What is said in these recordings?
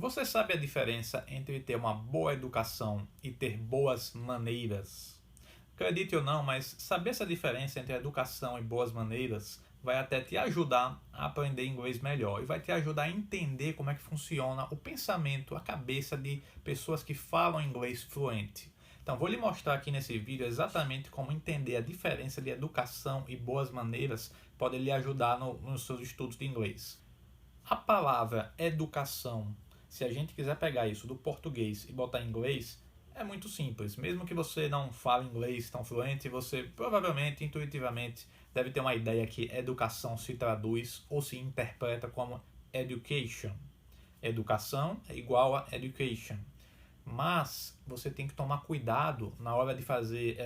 Você sabe a diferença entre ter uma boa educação e ter boas maneiras? Acredite ou não, mas saber essa diferença entre educação e boas maneiras vai até te ajudar a aprender inglês melhor e vai te ajudar a entender como é que funciona o pensamento, a cabeça de pessoas que falam inglês fluente. Então, vou lhe mostrar aqui nesse vídeo exatamente como entender a diferença de educação e boas maneiras pode lhe ajudar nos seus estudos de inglês. A palavra educação, se a gente quiser pegar isso do português e botar em inglês, é muito simples. Mesmo que você não fale inglês tão fluente, você provavelmente, intuitivamente, deve ter uma ideia que educação se traduz ou se interpreta como education. Educação é igual a education. Mas você tem que tomar cuidado na hora de fazer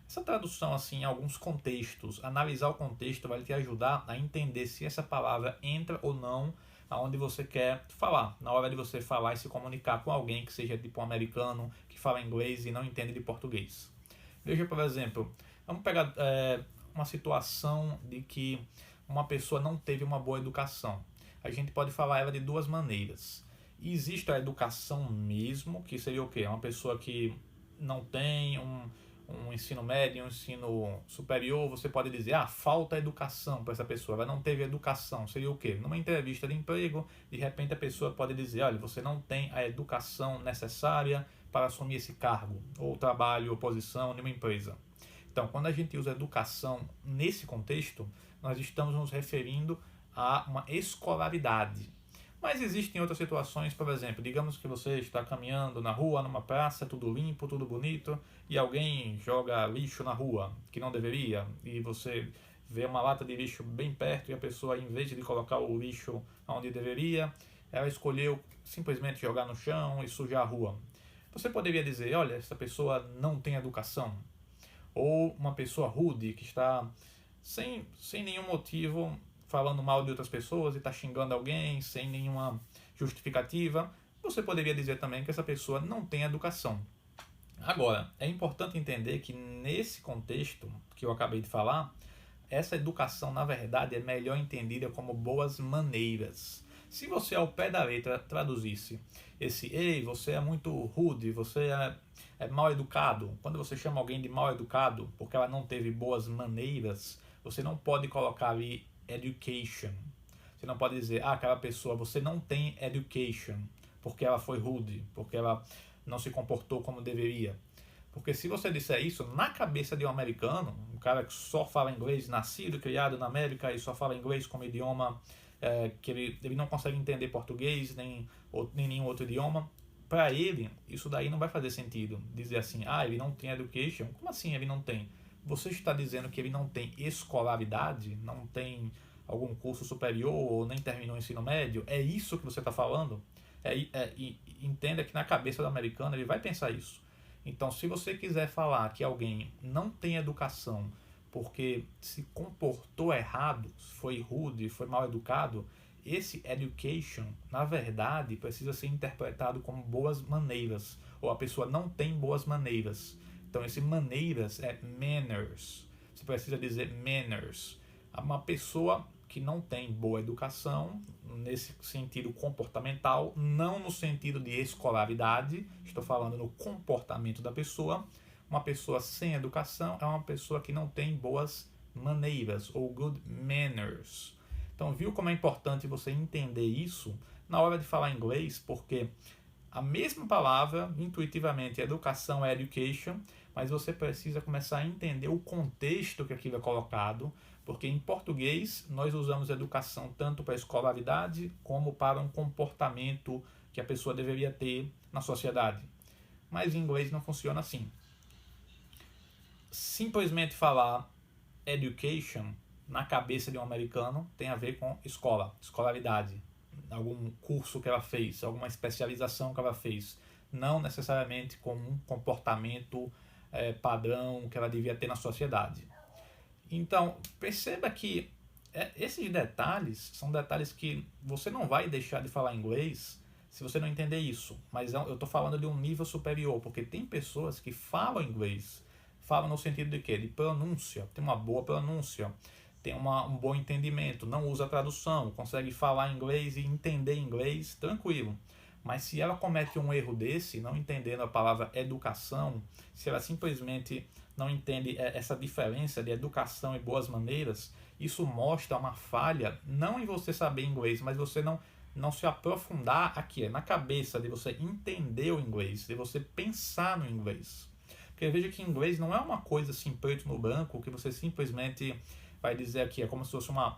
essa tradução assim, em alguns contextos. Analisar o contexto vai te ajudar a entender se essa palavra entra ou não aonde você quer falar. Na hora de você falar e se comunicar com alguém que seja tipo um americano, que fala inglês e não entende de português. Veja, por exemplo, vamos pegar uma situação de que uma pessoa não teve uma boa educação. A gente pode falar ela de duas maneiras. Existe a educação mesmo, que seria o quê? Uma pessoa que não tem um ensino médio, um ensino superior, você pode dizer, falta educação para essa pessoa, ela não teve educação, seria o quê? Numa entrevista de emprego, de repente a pessoa pode dizer, olha, você não tem a educação necessária para assumir esse cargo, ou trabalho, ou posição em uma empresa. Então, quando a gente usa educação nesse contexto, nós estamos nos referindo a uma escolaridade. Mas existem outras situações, por exemplo, digamos que você está caminhando na rua, numa praça, tudo limpo, tudo bonito, e alguém joga lixo na rua, que não deveria, e você vê uma lata de lixo bem perto e a pessoa, em vez de colocar o lixo onde deveria, ela escolheu simplesmente jogar no chão e sujar a rua. Você poderia dizer, olha, essa pessoa não tem educação. Ou uma pessoa rude que está sem nenhum motivo falando mal de outras pessoas e está xingando alguém sem nenhuma justificativa, você poderia dizer também que essa pessoa não tem educação. Agora, é importante entender que nesse contexto que eu acabei de falar, essa educação, na verdade, é melhor entendida como boas maneiras. Se você, ao pé da letra, traduzisse esse ei, você é muito rude, você é mal educado, quando você chama alguém de mal educado porque ela não teve boas maneiras, você não pode colocar ali education. Você não pode dizer, aquela pessoa, você não tem education porque ela foi rude, porque ela não se comportou como deveria. Porque se você disser isso, na cabeça de um americano, um cara que só fala inglês, nascido e criado na América e só fala inglês como idioma, que ele não consegue entender português nem nenhum outro idioma, para ele, isso daí não vai fazer sentido. Dizer assim, ele não tem education. Como assim ele não tem? Você está dizendo que ele não tem escolaridade, não tem algum curso superior ou nem terminou o ensino médio? É isso que você está falando? Entenda que na cabeça do americano ele vai pensar isso. Então, se você quiser falar que alguém não tem educação porque se comportou errado, foi rude, foi mal educado, esse education, na verdade, precisa ser interpretado como boas maneiras, ou a pessoa não tem boas maneiras. Então, esse maneiras é manners. Você precisa dizer manners. Uma pessoa que não tem boa educação, nesse sentido comportamental, não no sentido de escolaridade, estou falando no comportamento da pessoa. Uma pessoa sem educação é uma pessoa que não tem boas maneiras, ou good manners. Então, viu como é importante você entender isso na hora de falar inglês, porque a mesma palavra, intuitivamente, educação é education, mas você precisa começar a entender o contexto que aquilo é colocado, porque em português nós usamos educação tanto para a escolaridade como para um comportamento que a pessoa deveria ter na sociedade. Mas em inglês não funciona assim. Simplesmente falar education na cabeça de um americano tem a ver com escola, escolaridade, algum curso que ela fez, alguma especialização que ela fez, não necessariamente com um comportamento padrão que ela devia ter na sociedade. Então, perceba que esses detalhes são detalhes que você não vai deixar de falar inglês se você não entender isso. Mas eu estou falando de um nível superior, porque tem pessoas que falam inglês, falam no sentido de quê? De pronúncia, tem uma boa pronúncia, tem um bom entendimento, não usa tradução, consegue falar inglês e entender inglês tranquilo. Mas se ela comete um erro desse, não entendendo a palavra educação, se ela simplesmente não entende essa diferença de educação e boas maneiras, isso mostra uma falha, não em você saber inglês, mas você não se aprofundar aqui, na cabeça, de você entender o inglês, de você pensar no inglês. Porque veja que inglês não é uma coisa assim preto no branco, que você simplesmente vai dizer aqui, é como se fosse uma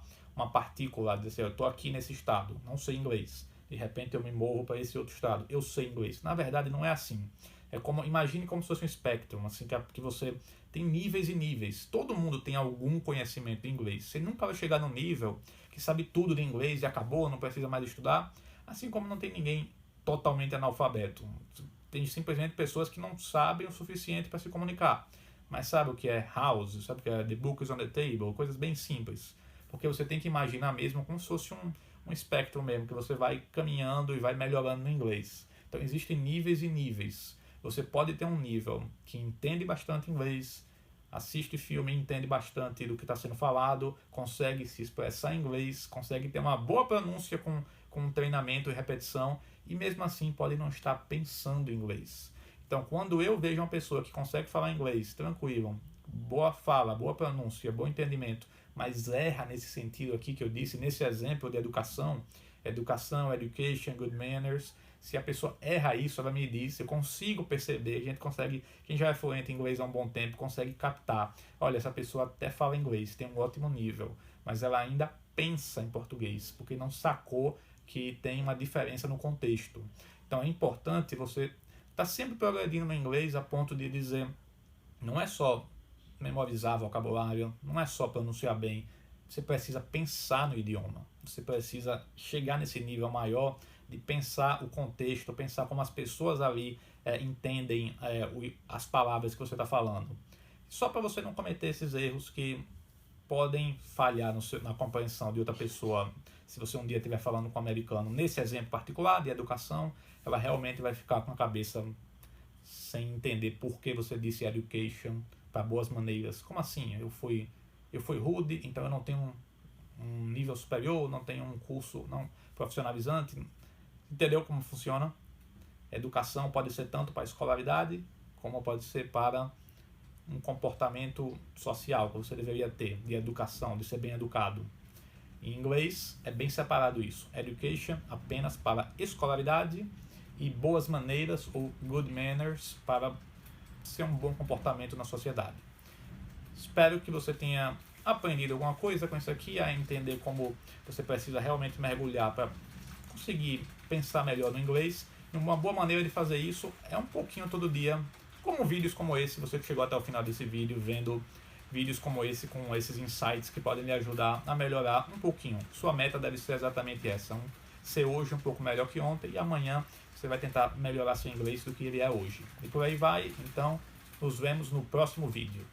partícula, dizer, eu estou aqui nesse estado, não sei inglês. De repente eu me movo para esse outro estado, eu sei inglês. Na verdade não é assim. É como, imagine como se fosse um espectro, assim, que você tem níveis e níveis. Todo mundo tem algum conhecimento de inglês. Você nunca vai chegar no nível que sabe tudo de inglês e acabou, não precisa mais estudar. Assim como não tem ninguém totalmente analfabeto. Tem simplesmente pessoas que não sabem o suficiente para se comunicar. Mas sabe o que é house, sabe o que é the book is on the table, coisas bem simples. Porque você tem que imaginar mesmo como se fosse um espectro mesmo, que você vai caminhando e vai melhorando no inglês. Então existem níveis e níveis. Você pode ter um nível que entende bastante inglês, assiste filme e entende bastante do que está sendo falado, consegue se expressar em inglês, consegue ter uma boa pronúncia com treinamento e repetição, e mesmo assim pode não estar pensando em inglês. Então, quando eu vejo uma pessoa que consegue falar inglês tranquilo, boa fala, boa pronúncia, bom entendimento, mas erra nesse sentido aqui que eu disse, nesse exemplo de educação, education, good manners, se a pessoa erra isso, ela me diz, eu consigo perceber, a gente consegue, quem já é fluente em inglês há um bom tempo, consegue captar, olha, essa pessoa até fala inglês, tem um ótimo nível, mas ela ainda pensa em português, porque não sacou que tem uma diferença no contexto. Então é importante você estar sempre progredindo no inglês a ponto de dizer, não é só memorizar vocabulário, não é só pronunciar bem, você precisa pensar no idioma, você precisa chegar nesse nível maior de pensar o contexto, pensar como as pessoas ali entendem as palavras que você está falando. Só para você não cometer esses erros que podem falhar na compreensão de outra pessoa. Se você um dia estiver falando com um americano, nesse exemplo particular de educação, ela realmente vai ficar com a cabeça sem entender por que você disse education para boas maneiras. Como assim? Eu fui rude, então eu não tenho um nível superior, não tenho um curso não profissionalizante. Entendeu como funciona? Educação pode ser tanto para a escolaridade, como pode ser para um comportamento social que você deveria ter, de educação, de ser bem educado. Em inglês é bem separado isso. Education apenas para escolaridade e boas maneiras ou good manners para ser um bom comportamento na sociedade. Espero que você tenha aprendido alguma coisa com isso aqui, a entender como você precisa realmente mergulhar para conseguir pensar melhor no inglês. E uma boa maneira de fazer isso é um pouquinho todo dia, como vídeos como esse, você que chegou até o final desse vídeo vendo vídeos como esse, com esses insights que podem lhe ajudar a melhorar um pouquinho. Sua meta deve ser exatamente essa, ser hoje um pouco melhor que ontem, e amanhã você vai tentar melhorar seu inglês do que ele é hoje. E por aí vai, então nos vemos no próximo vídeo.